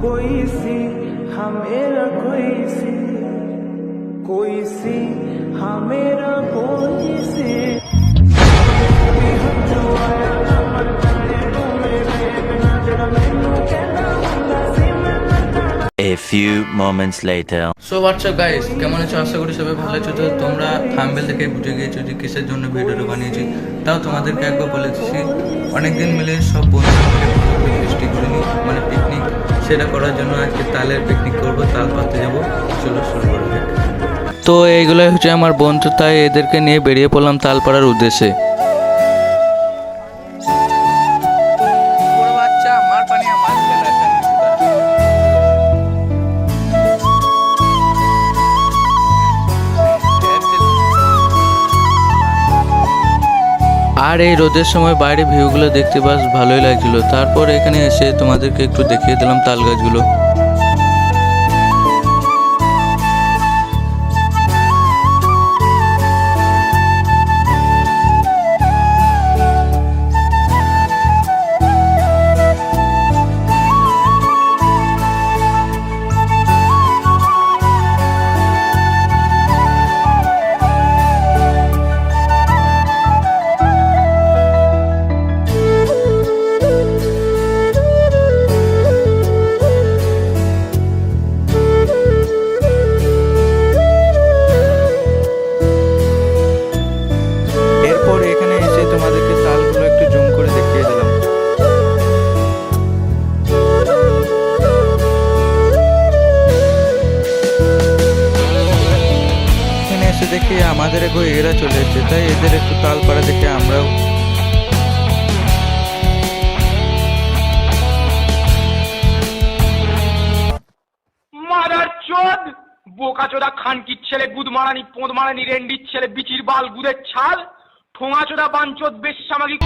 कोई सी हमेरा कोई सी हमेरा कोई सी A few moments later. So WhatsApp guys, কেমন আছো? আশা করি সবাই ভালো আছো। তো তোমরা থাম্বনেল থেকে বুঝে গিয়েছো যে কিসের জন্য ভিডিওটা বানিয়েছি। তাও তোমাদেরকে একবার বলে দিচ্ছি, অনেকদিন মিলে সব বন্ধুরা মিলে ফেস্টি করে নিই, মানে পিকনিক। সেটা করার জন্য আজকে তালের পিকনিক করবো, তাল পাতে যাবো। চলো শুরু করা যাক। তো এইগুলোই হচ্ছে আমার বন্ধু, তাই এদেরকে নিয়ে বেরিয়ে পড়লাম তাল পাড়ার উদ্দেশ্যে। আর এই রোদের সময় বাইরে ভিউগুলো দেখতে বেশ ভালোই লাগছিল। তারপর এখানে এসে তোমাদেরকে একটু দেখিয়ে দিলাম তাল গাছগুলো। দেখে আমাদের একটু এরা চলে এসেছে, তাই এদের একটু তাল পাড়া দেখে আমরাও মাদার চোদ বোকা চোদা খানকির ছেলে, গুদ মারানি পোঁদ মারানি রেন্ডির ছেলে, বিচির বাল গুদের ছাল, ঠোঙা চোদা বাঞ্চোদ বেশ সামাগিক।